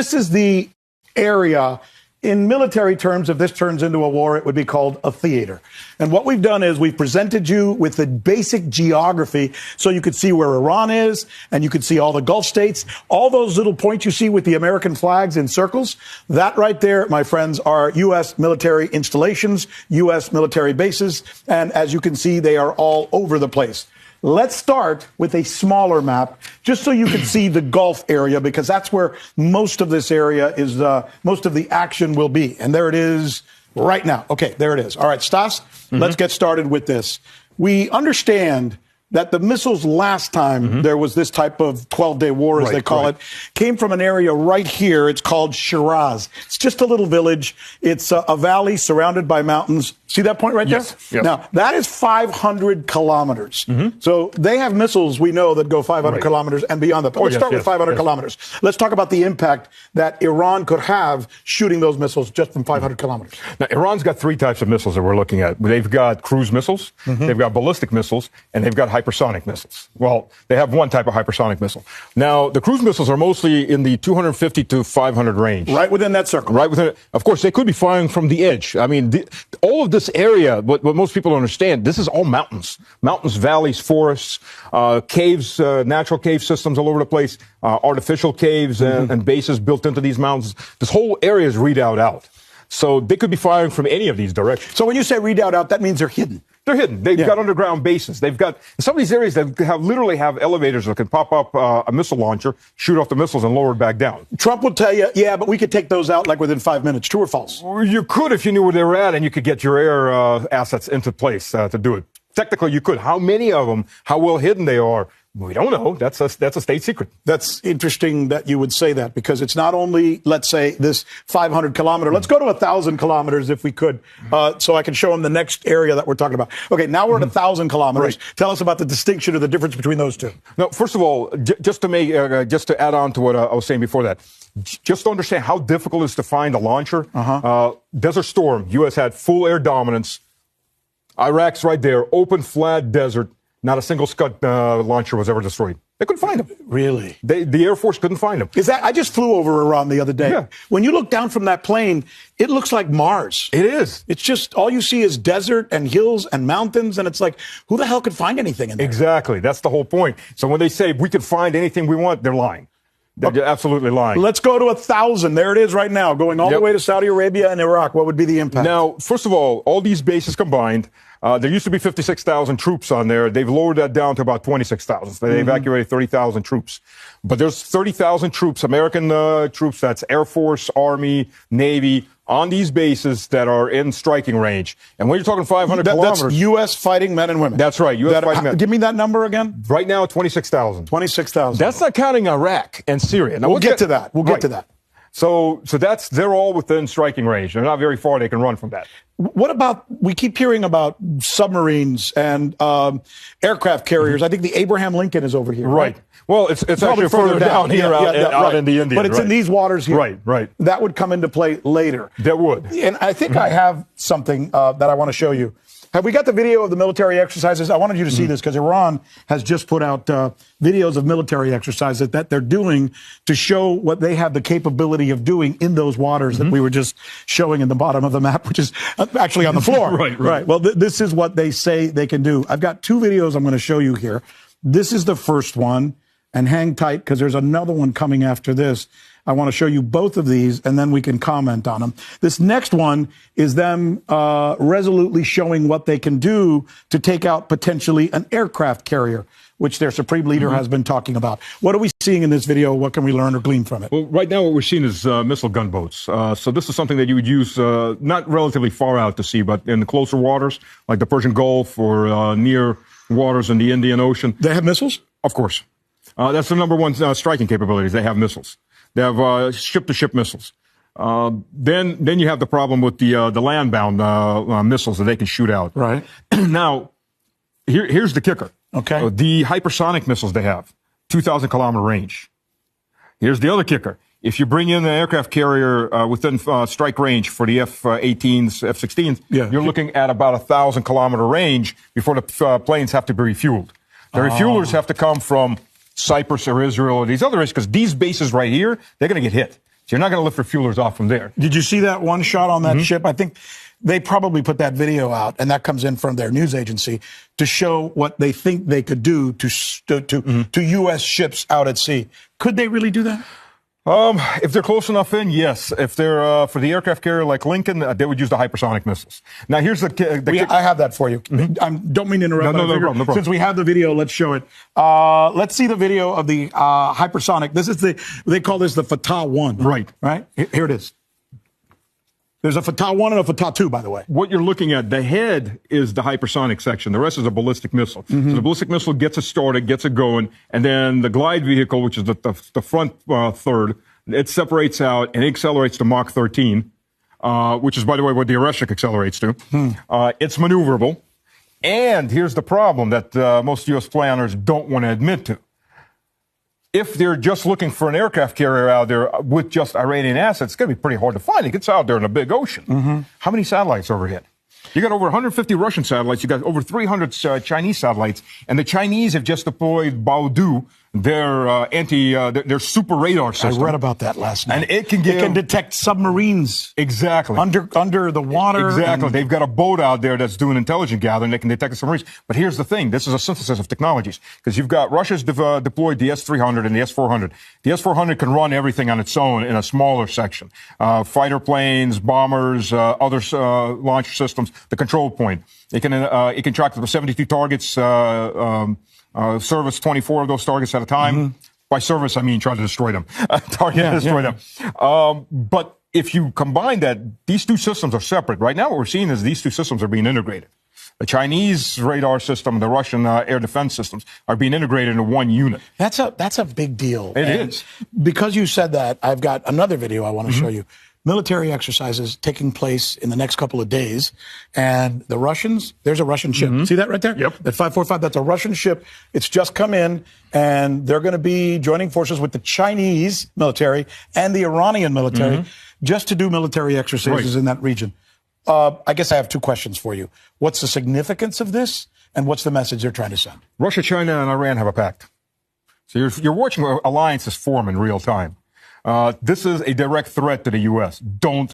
This is the area. In military terms, if this turns into a war, it would be called a theater. And what we've done is we've presented you with the basic geography so you could see where Iran is and you could see all the Gulf states. All those little points you see with the American flags in circles, that right there, my friends, are U.S. military installations, U.S. military bases. And as you can see, they are all over the place. Let's start with a smaller map, just so you can see the Gulf area, because that's where most of this area is, most of the action will be. And there it is right now. Okay, there it is. All right, Stas, let's get started with this. We understand that the missiles last time there was this type of 12-day war, as they call it, came from an area right here. It's called Shiraz. It's just a little village. It's a valley surrounded by mountains. See that point right there? Yes. Now, that is 500 kilometers. So they have missiles, we know, that go 500 kilometers and beyond that. But let's start with 500 kilometers. Let's talk about the impact that Iran could have shooting those missiles just from 500 kilometers. Now, Iran's got three types of missiles that we're looking at. They've got cruise missiles, they've got ballistic missiles, and they've got hypersonic missiles. Well, they have one type of hypersonic missile. Now, the cruise missiles are mostly in the 250 to 500 range. Right within that circle. Right within it. Of course, they could be firing from the edge. I mean, all of this area, what most people don't understand, this is all mountains. Mountains, valleys, forests, caves, natural cave systems all over the place, artificial caves and bases built into these mountains. This whole area is redoubt out. So they could be firing from any of these directions. So when you say redoubt out, that means they're hidden. They're hidden. They've got underground bases. They've got some of these areas that literally have elevators that can pop up a missile launcher, shoot off the missiles, and lower it back down. Trump will tell you, yeah, but we could take those out like within 5 minutes. True or false? You could if you knew where they were at, and you could get your air assets into place to do it. Technically, you could. How many of them? How well hidden they are? We don't know. That's a state secret. That's interesting that you would say that, because it's not only, let's say, this 500 kilometer. Let's go to 1,000 kilometers if we could, so I can show them the next area that we're talking about. Okay, now we're at 1,000 kilometers. Right. Tell us about the distinction or the difference between those two. No, first of all, just to add on to what I was saying before that, just to understand how difficult it is to find a launcher. Desert Storm, U.S. had full air dominance. Iraq's right there, open, flat desert. Not a single Scud launcher was ever destroyed. They couldn't find them. Really? The Air Force couldn't find them. I just flew over Iran the other day. Yeah. When you look down from that plane, it looks like Mars. It is. It's just, all you see is desert and hills and mountains, and it's like, who the hell could find anything in there? Exactly. That's the whole point. So when they say we could find anything we want, they're lying. They're absolutely lying. Let's go to 1,000. There it is right now, going all the way to Saudi Arabia and Iraq. What would be the impact? Now, first of all these bases combined, there used to be 56,000 troops on there. They've lowered that down to about 26,000. So they evacuated 30,000 troops. But there's 30,000 troops, American troops, that's Air Force, Army, Navy, on these bases that are in striking range. And when you're talking 500 kilometers... That's U.S. fighting men and women. That's right, U.S. fighting men. Give me that number again. Right now, 26,000. 26,000. That's not counting Iraq and Syria. Now, we'll get to that. We'll get to that. So they're all within striking range. They're not very far. They can run from that. What about, we keep hearing about submarines and aircraft carriers. I think the Abraham Lincoln is over here. Right. Well, it's actually further down here out in the Indian. But it's in these waters here. Right. That would come into play later. That would. And I think I have something that I want to show you. Have we got the video of the military exercises? I wanted you to see this because Iran has just put out videos of military exercises that they're doing to show what they have the capability of doing in those waters that we were just showing in the bottom of the map, which is actually on the floor. Right. Well, this is what they say they can do. I've got two videos I'm going to show you here. This is the first one, and hang tight because there's another one coming after this. I want to show you both of these, and then we can comment on them. This next one is them resolutely showing what they can do to take out potentially an aircraft carrier, which their supreme leader has been talking about. What are we seeing in this video? What can we learn or glean from it? Well, right now what we're seeing is missile gunboats. So this is something that you would use not relatively far out to sea, but in the closer waters, like the Persian Gulf or near waters in the Indian Ocean. They have missiles? Of course. That's the number one striking capabilities. They have missiles. They have ship-to-ship missiles. Then you have the problem with the land-bound missiles that they can shoot out. Right. Now, here's the kicker. Okay. The hypersonic missiles they have, 2,000 kilometer range. Here's the other kicker. If you bring in an aircraft carrier within strike range for the F-18s, F-16s, you're looking at about 1,000 kilometer range before the planes have to be refueled. The refuelers have to come from Cyprus or Israel or these other areas, because these bases right here, they're going to get hit. So you're not going to lift refuelers off from there. Did you see that one shot on that ship? I think they probably put that video out, and that comes in from their news agency to show what they think they could do to U.S. ships out at sea. Could they really do that? If they're close enough in, yes. If they're for the aircraft carrier like Lincoln, they would use the hypersonic missiles. Now, here's I have that for you. Don't mean to interrupt. No problem. Since we have the video, let's show it. Let's see the video of the hypersonic. This is they call this the Fatah 1. Right. Here it is. There's a Fatah 1 and a Fatah 2, by the way. What you're looking at, the head is the hypersonic section. The rest is a ballistic missile. So the ballistic missile gets it started, gets it going, and then the glide vehicle, which is the front third, it separates out and accelerates to Mach 13, which is, by the way, what the Oreshnik accelerates to. It's maneuverable. And here's the problem that most U.S. planners don't want to admit to. If they're just looking for an aircraft carrier out there with just Iranian assets, it's going to be pretty hard to find. It gets out there in a big ocean. How many satellites overhead? You got over 150 Russian satellites. You got over 300 Chinese satellites. And the Chinese have just deployed Baodu, their super radar system. I read about that last night. And it can detect submarines. Exactly. Under the water. Exactly. They've got a boat out there that's doing intelligence gathering. They can detect the submarines. But here's the thing. This is a synthesis of technologies. Because you've got Russia's deployed the S-300 and the S-400. The S-400 can run everything on its own in a smaller section. Fighter planes, bombers, other launch systems, the control point. It can track the 72 targets, service 24 of those targets at a time. By service, I mean try to destroy them. Destroy them. But if you combine that, these two systems are separate. Right now, what we're seeing is these two systems are being integrated. The Chinese radar system and the Russian air defense systems are being integrated into one unit. That's a big deal. It is. Because you said that, I've got another video I want to show you. Military exercises taking place in the next couple of days. And the Russians, there's a Russian ship. See that right there? Yep. That 545, that's a Russian ship. It's just come in, and they're going to be joining forces with the Chinese military and the Iranian military just to do military exercises in that region. I guess I have two questions for you. What's the significance of this, and what's the message they're trying to send? Russia, China, and Iran have a pact. So you're watching alliances form in real time. This is a direct threat to the U.S. Don't